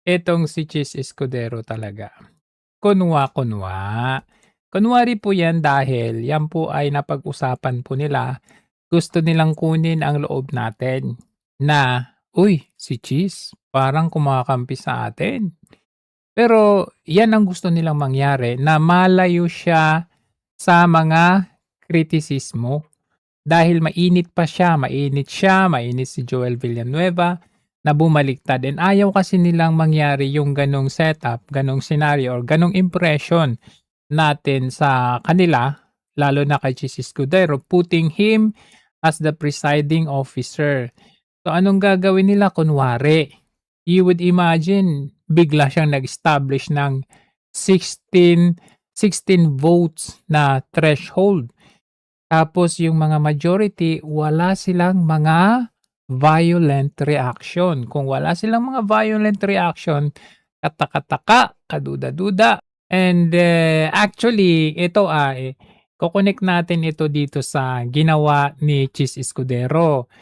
Itong si Chis Escudero talaga. Kunwa-kunwa. Kunwari po yan dahil yan po ay napag-usapan po nila. Gusto nilang kunin ang loob natin na, uy, si Chis parang kumakampi sa atin. Pero yan ang gusto nilang mangyari na malayo siya sa mga kritisismo. Dahil mainit si Joel Villanueva na bumaliktad and ayaw kasi nilang mangyari yung ganong setup, ganong scenario or ganong impression natin sa kanila, lalo na kay Chis Escudero, putting him as the presiding officer. So anong gagawin nila? Kunwari, you would imagine bigla siyang nag-establish ng 16 votes na threshold. Tapos yung mga majority, wala silang mga violent reaction. Kung wala silang mga violent reaction, kataka-taka, kaduda-duda. And actually, ito kukonek natin ito dito sa ginawa ni Chis Escudero.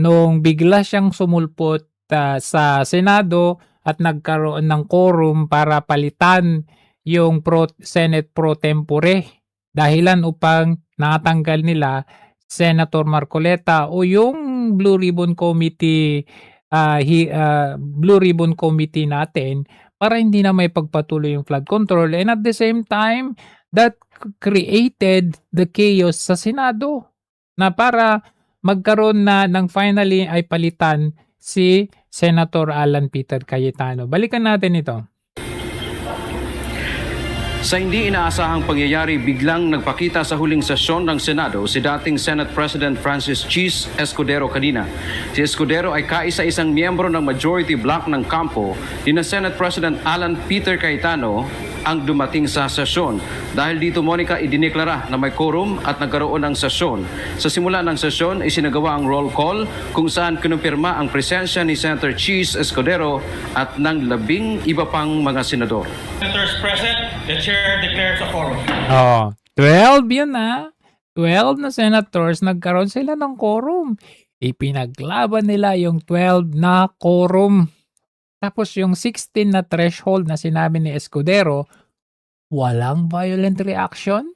Nung bigla siyang sumulpot sa Senado at nagkaroon ng quorum para palitan yung Senate pro tempore dahilan upang natanggal nila Senator Marcoleta o yung Blue Ribbon Committee natin para hindi na may pagpatuloy yung flood control, and at the same time that created the chaos sa Senado na para magkaroon na ng finally ay palitan si Senator Alan Peter Cayetano. Balikan natin ito. Sa hindi inaasahang pangyayari, biglang nagpakita sa huling sesyon ng Senado si dating Senate President Francis Chis Escudero kanina. Si Escudero ay kaisa-isang miyembro ng majority bloc ng kampo ni na Senate President Alan Peter Cayetano ang dumating sa sesyon. Dahil dito, Monica, idineklara na may quorum at nagkaroon ng sesyon. Sa simula ng sesyon, isinagawa ang roll call kung saan kinumpirma ang presensya ni Senator Chis Escudero at ng 11 iba pang mga senador. Senators present, the chair declares a quorum. 12 yun 12 na senators, nagkaroon sila ng quorum. Ipinaglaban nila yung 12 na quorum. Tapos yung 16 na threshold na sinabi ni Escudero, walang violent reaction?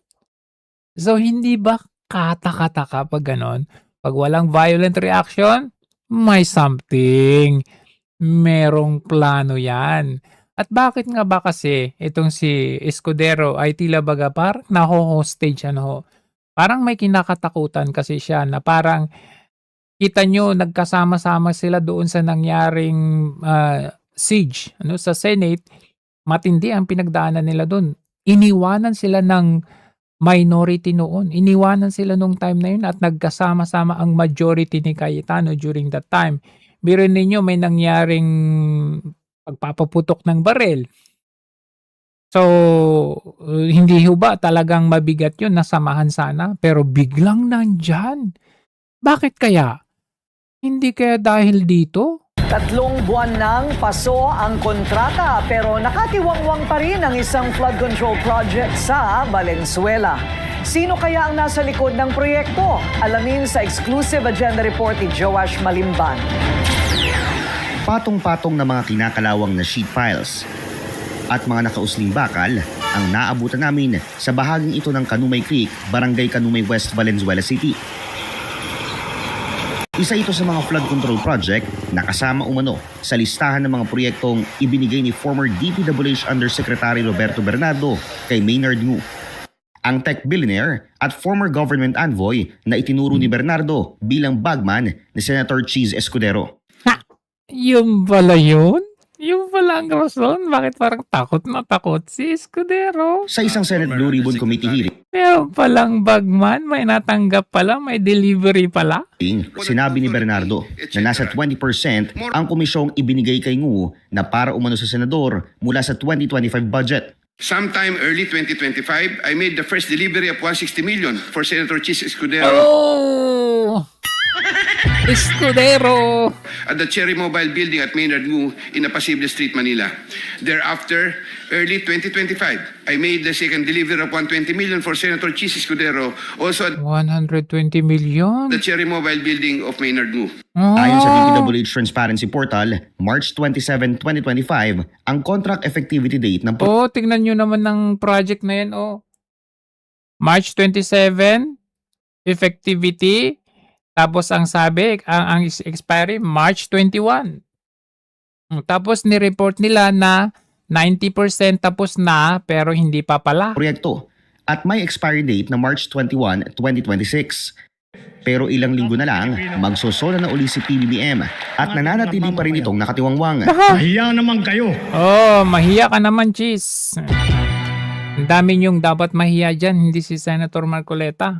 So hindi ba kataka-taka pag ganon? Pag walang violent reaction, may something. Merong plano yan. At bakit nga ba kasi itong si Escudero ay tila baga parang naho-hostage Parang may kinakatakutan kasi siya na parang kita nyo nagkasama-sama sila doon sa nangyaring siege sa Senate. Matindi ang pinagdaanan nila doon. Iniwanan sila ng minority noon. Iniwanan sila nung time na yun at nagkasama-sama ang majority ni Cayetano during that time. Biruin ninyo may nangyaring pagpapaputok ng barel. So, hindi ho ba talagang mabigat yun, nasamahan sana, pero biglang nandyan. Bakit kaya? Hindi kaya dahil dito? 3 buwan nang paso ang kontrata pero nakatiwangwang pa rin ang isang flood control project sa Valenzuela. Sino kaya ang nasa likod ng proyekto? Alamin sa exclusive agenda report ni Joash Malimban. Patong-patong na mga kinakalawang na sheet piles at mga nakausling bakal ang naabutan namin sa bahaging ito ng Kanumay Creek, Barangay Kanumay West, Valenzuela City. Isa ito sa mga flood control project na kasama umano sa listahan ng mga proyektong ibinigay ni former DPWH Undersecretary Roberto Bernardo kay Maynard Ngu. Ang tech billionaire at former government envoy na itinuro ni Bernardo bilang bagman ni Senator Chis Escudero. Yung pala yun? Yung pala ang rason? Bakit parang takot na takot si Escudero? Sa isang Senate Blue Ribbon Committee hearing, Meron palang bagman, may natanggap pala, may delivery pala. sinabi ni Bernardo na nasa 20% ang komisyong ibinigay kay Ngu na para umano sa senador mula sa 2025 budget. Sometime early 2025, I made the first delivery of 160 million for Senator Chis Escudero. Oh! Escudero! at the Cherry Mobile Building at Maynard Ngu in Apacible Street, Manila. Thereafter, early 2025, I made the second delivery of 120 million for Senator Chis Escudero, also at 120 million? the Cherry Mobile Building of Maynard Ngu. Ayon sa Ah, DPWH Transparency Portal, March 27, 2025, ang contract effectivity date ng oh, tingnan nyo naman ng project na yan, oh. March 27, effectivity. Tapos ang sabi, ang expiry, March 21. Tapos ni-report nila na 90% tapos na pero hindi pa pala. proyekto at may expiry date na March 21, 2026. Pero ilang linggo na lang, magsosola na uli si PBBM at nananatili pa rin itong nakatiwangwang. Mahiya naman kayo. Oh, mahiya ka naman, Cheese. Ang dami niyong dapat mahiya dyan, hindi si Senator Marcoleta.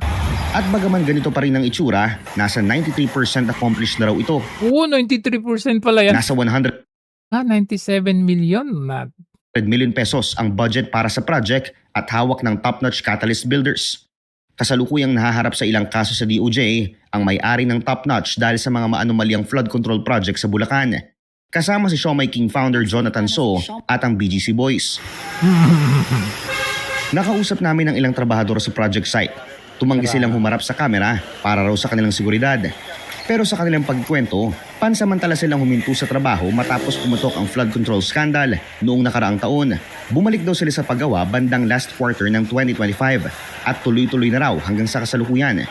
At bagaman ganito pa rin ang itsura, nasa 93% accomplished na raw ito. Oo, 93% pala yan. Nasa 100 97 million na. million pesos ang budget para sa project at hawak ng top-notch Catalyst Builders. Kasalukuyang nahaharap sa ilang kaso sa DOJ ang may-ari ng top-notch dahil sa mga maanomalyang flood control project sa Bulacan. Kasama si Siomai King founder Jonathan So at ang BGC Boys. Nakausap namin ang ilang trabahador sa project site. Tumanggi silang humarap sa kamera para raw sa kanilang seguridad. Pero sa kanilang pagkwento, pansamantala silang huminto sa trabaho matapos pumutok ang flood control scandal noong nakaraang taon. Bumalik daw sila sa paggawa bandang last quarter ng 2025 at tuloy-tuloy na raw hanggang sa kasalukuyan.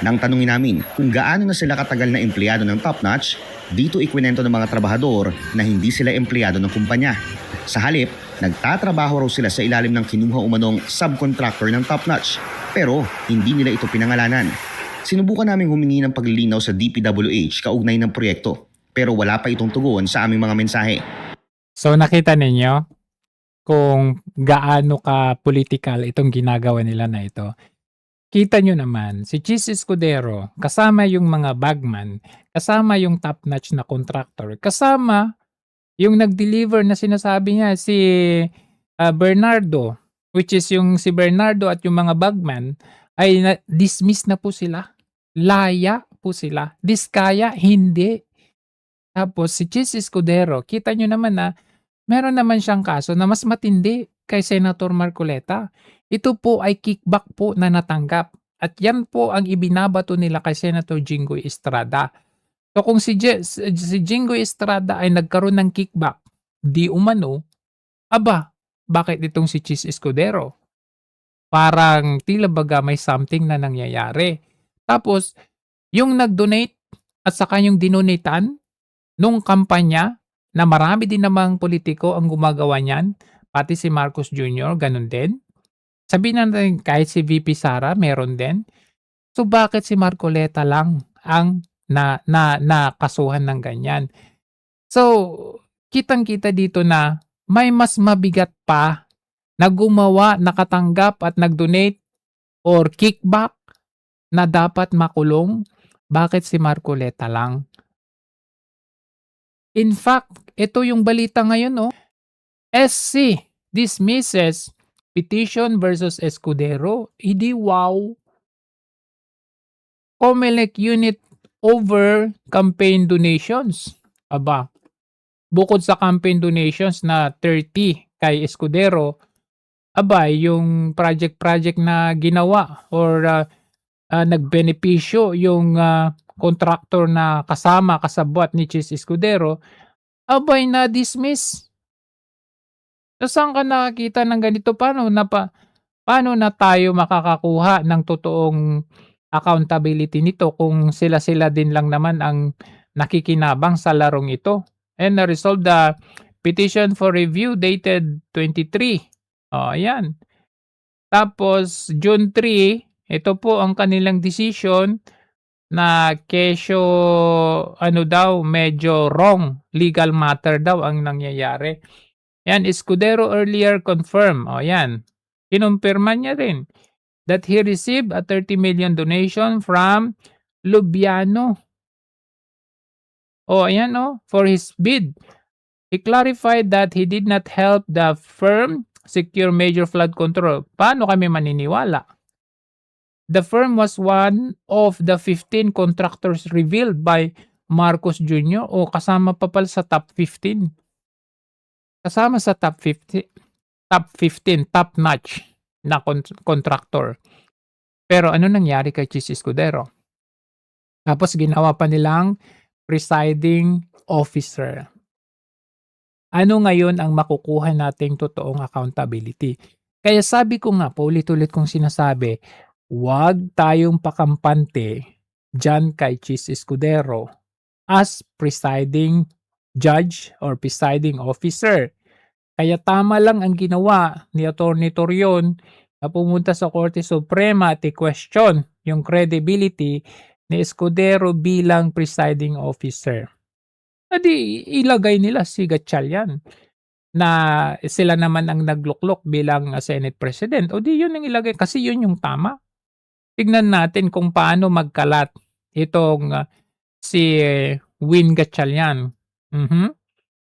Nang tanungin namin kung gaano na sila katagal na empleyado ng Top Notch, dito ikwinento ng mga trabahador na hindi sila empleyado ng kumpanya. Sa halip, nagtatrabaho raw sila sa ilalim ng kinuha umanong subcontractor ng Top Notch pero hindi nila ito pinangalanan. Sinubukan naming humingi ng paglilinaw sa DPWH kaugnay ng proyekto pero wala pa itong tugon sa aming mga mensahe. So nakita ninyo kung gaano ka political itong ginagawa nila na ito. Kita nyo naman, si Chis Escudero, kasama yung mga bagman, kasama yung top-notch na contractor, kasama yung nag-deliver na sinasabi niya si Bernardo, which is yung si Bernardo at yung mga bagman, ay dismiss na po sila. Laya po sila. Diskaya, hindi. Tapos si Chis Escudero, kita nyo naman na meron naman siyang kaso na mas matindi kay Senator Marcoleta. Ito po ay kickback po na natanggap. At yan po ang ibinabato nila kay Senator Jinggoy Estrada. So kung si Jinggoy Estrada ay nagkaroon ng kickback, di umano, aba, bakit itong si Chis Escudero? Parang tila baga may something na nangyayari. Tapos, yung nag-donate at saka yung dinonatean nung kampanya na marami din namang politiko ang gumagawa niyan, pati si Marcos Jr., ganun din. Sabihin natin kahit si VP Sara, meron din. So bakit si Marcoleta lang ang nakasuhan ng ganyan? So, kitang-kita dito na may mas mabigat pa na gumawa, nakatanggap at nag-donate or kickback na dapat makulong. Bakit si Marcoleta lang? In fact, ito yung balita ngayon, SC dismisses petition versus Escudero. Hindi wow. COMELEC unit over campaign donations. Aba, bukod sa campaign donations na 30 kay Escudero, aba, yung project na ginawa or nagbenepisyo yung contractor na kasabwat ni Chis Escudero, abay na-dismiss. So, saan ka nakakita ng ganito? Paano na tayo makakakuha ng totoong accountability nito kung sila din lang naman ang nakikinabang sa larong ito? And resolve the petition for review dated 23. Ayan. Tapos, June 3, ito po ang kanilang decision na kesyo medyo wrong legal matter daw ang nangyayari. Yan, Escudero earlier confirmed. Yan. Kinumpirma niya rin that he received a 30 million donation from Lubiano. Ayan for his bid. He clarified that he did not help the firm secure major flood control. Paano kami maniniwala? The firm was one of the 15 contractors revealed by Marcos Jr. o kasama pa pala sa top 15. Kasama sa top 15, top notch na contractor. Pero ano nangyari kay Chis Escudero? Tapos ginawa pa nilang presiding officer. Ano ngayon ang makukuha nating totoong accountability? Kaya sabi ko nga, paulit-ulit kong sinasabi, huwag tayong pakampante dyan kay Chis Escudero as presiding judge or presiding officer. Kaya tama lang ang ginawa ni Atty. Torion na pumunta sa Korte Suprema at i-question yung credibility ni Escudero bilang presiding officer. Adi ilagay nila si Gatchalian na sila naman ang nagluklok bilang Senate President. O di yun ang ilagay kasi yun yung tama. Tignan natin kung paano magkalat itong si Win Gatchalian.